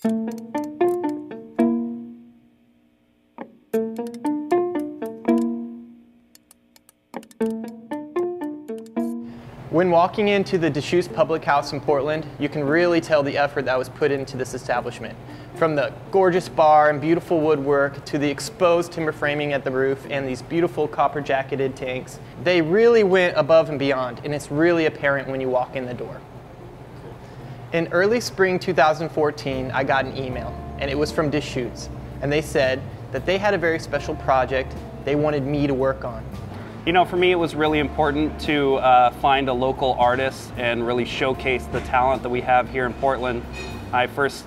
When walking into the Deschutes Public House in Portland, you can really tell the effort that was put into this establishment. From the gorgeous bar and beautiful woodwork to the exposed timber framing at the roof and these beautiful copper jacketed tanks, they really went above and beyond, and it's really apparent when you walk in the door. In early spring 2014, I got an email, and it was from Deschutes, and they said that they had a very special project they wanted me to work on. You know, for me it was really important to find a local artist and really showcase the talent that we have here in Portland. I first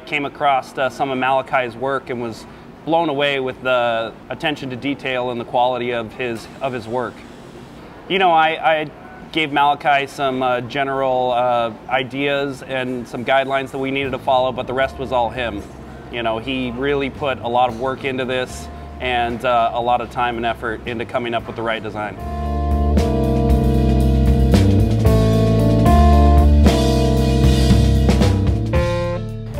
came across some of Malachi's work and was blown away with the attention to detail and the quality of his work. You know, I gave Malachi some general ideas and some guidelines that we needed to follow, but the rest was all him. You know, he really put a lot of work into this and a lot of time and effort into coming up with the right design.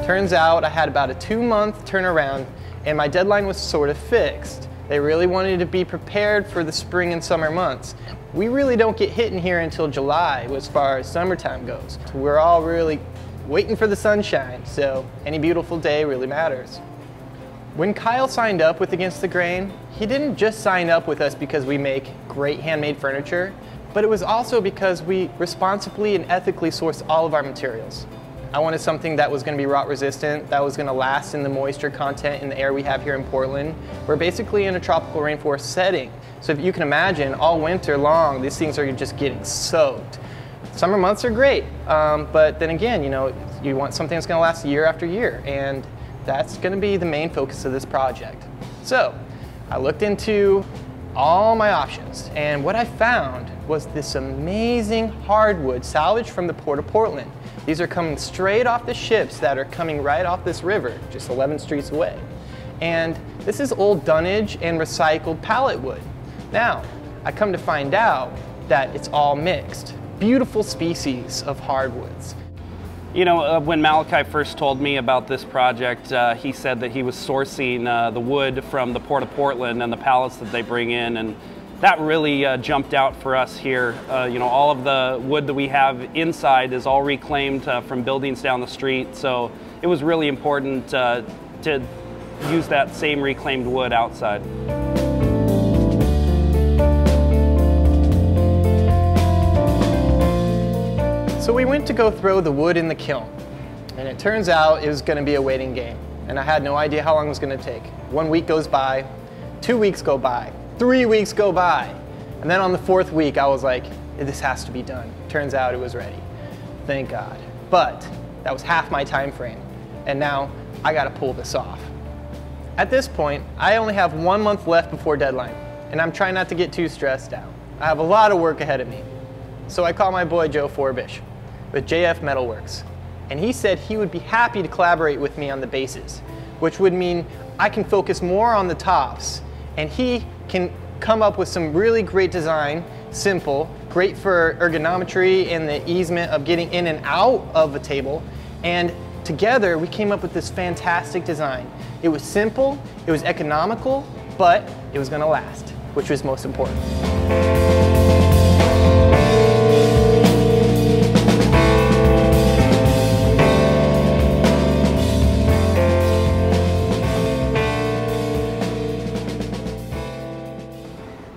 Turns out I had about a 2-month turnaround and my deadline was sort of fixed. They really wanted to be prepared for the spring and summer months. We really don't get hit in here until July as far as summertime goes. We're all really waiting for the sunshine, so any beautiful day really matters. When Kyle signed up with Against the Grain, he didn't just sign up with us because we make great handmade furniture, but it was also because we responsibly and ethically sourced all of our materials. I wanted something that was going to be rot resistant, that was going to last in the moisture content in the air we have here in Portland. We're basically in a tropical rainforest setting, so if you can imagine, all winter long, these things are just getting soaked. Summer months are great, but then again, you know, you want something that's going to last year after year, and that's going to be the main focus of this project. So I looked into all my options, and what I found was this amazing hardwood salvaged from the Port of Portland. These are coming straight off the ships that are coming right off this river, just 11 streets away. And this is old dunnage and recycled pallet wood. Now, I come to find out that it's all mixed. Beautiful species of hardwoods. You know, when Malachi first told me about this project, he said that he was sourcing the wood from the Port of Portland and the pallets that they bring in, and that really jumped out for us here. You know, all of the wood that we have inside is all reclaimed from buildings down the street, so it was really important to use that same reclaimed wood outside. So we went to go throw the wood in the kiln, and it turns out it was going to be a waiting game, and I had no idea how long it was going to take. 1 week goes by, 2 weeks go by, 3 weeks go by, and then on the 4th week I was like, this has to be done. Turns out it was ready. Thank God. But that was half my time frame, and now I got to pull this off. At this point, I only have 1 month left before deadline, and I'm trying not to get too stressed out. I have a lot of work ahead of me. So I called my boy Joe Forbish with JF Metalwerks, and he said he would be happy to collaborate with me on the bases, which would mean I can focus more on the tops, and he can come up with some really great design, simple, great for ergonometry and the easement of getting in and out of a table, and together we came up with this fantastic design. It was simple, it was economical, but it was going to last, which was most important.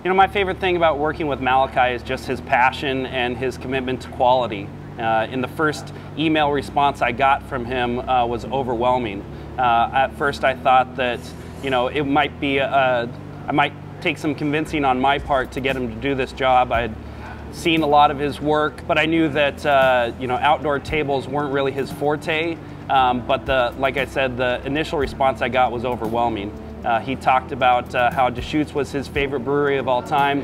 You know, my favorite thing about working with Malachi is just his passion and his commitment to quality. In the first email response I got from him was overwhelming. At first I thought that, you know, it might be, I might take some convincing on my part to get him to do this job. I had seen a lot of his work, but I knew that, you know, outdoor tables weren't really his forte. But like I said, the initial response I got was overwhelming. He talked about how Deschutes was his favorite brewery of all time.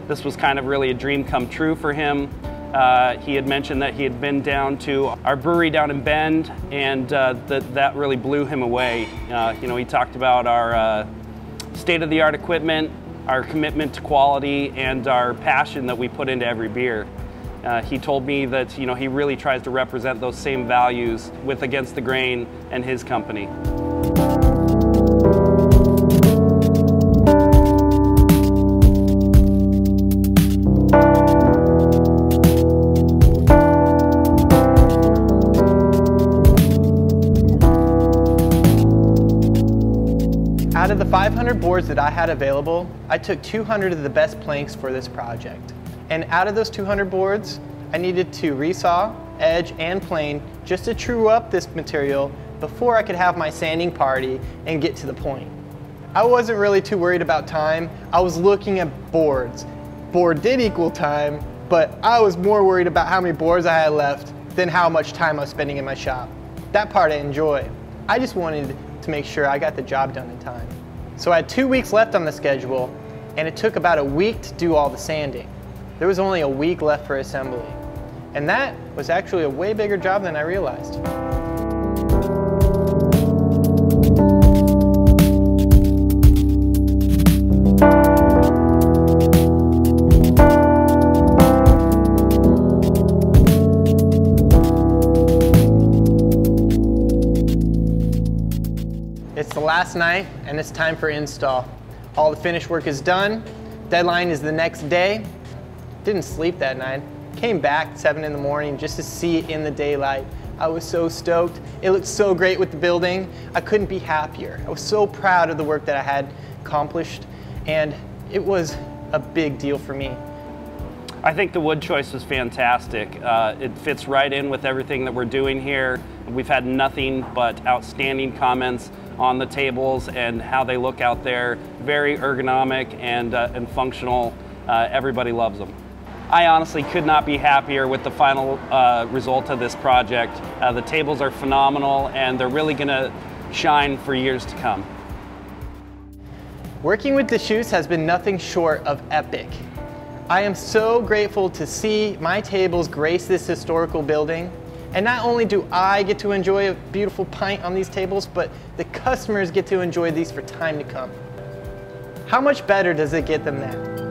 This was kind of really a dream come true for him. He had mentioned that he had been down to our brewery down in Bend, and that really blew him away. You know, he talked about our state-of-the-art equipment, our commitment to quality, and our passion that we put into every beer. He told me that he really tries to represent those same values with Against the Grain and his company. Out of the 500 boards that I had available, I took 200 of the best planks for this project. And out of those 200 boards, I needed to resaw, edge, and plane just to true up this material before I could have my sanding party and get to the point. I wasn't really too worried about time. I was looking at boards. Board did equal time, but I was more worried about how many boards I had left than how much time I was spending in my shop. That part I enjoy. I just wanted to make sure I got the job done in time. So I had 2 weeks left on the schedule, and it took about a week to do all the sanding. There was only a week left for assembly. And that was actually a way bigger job than I realized. It's the last night, and it's time for install. All the finish work is done. Deadline is the next day. Didn't sleep that night. Came back at 7 in the morning just to see it in the daylight. I was so stoked. It looked so great with the building. I couldn't be happier. I was so proud of the work that I had accomplished, and it was a big deal for me. I think the wood choice was fantastic. It fits right in with everything that we're doing here. We've had nothing but outstanding comments on the tables and how they look out there. Very ergonomic and functional. Everybody loves them. I honestly could not be happier with the final result of this project. The tables are phenomenal, and they're really going to shine for years to come. Working with Deschutes has been nothing short of epic. I am so grateful to see my tables grace this historical building. And not only do I get to enjoy a beautiful pint on these tables, but the customers get to enjoy these for time to come. How much better does it get than that?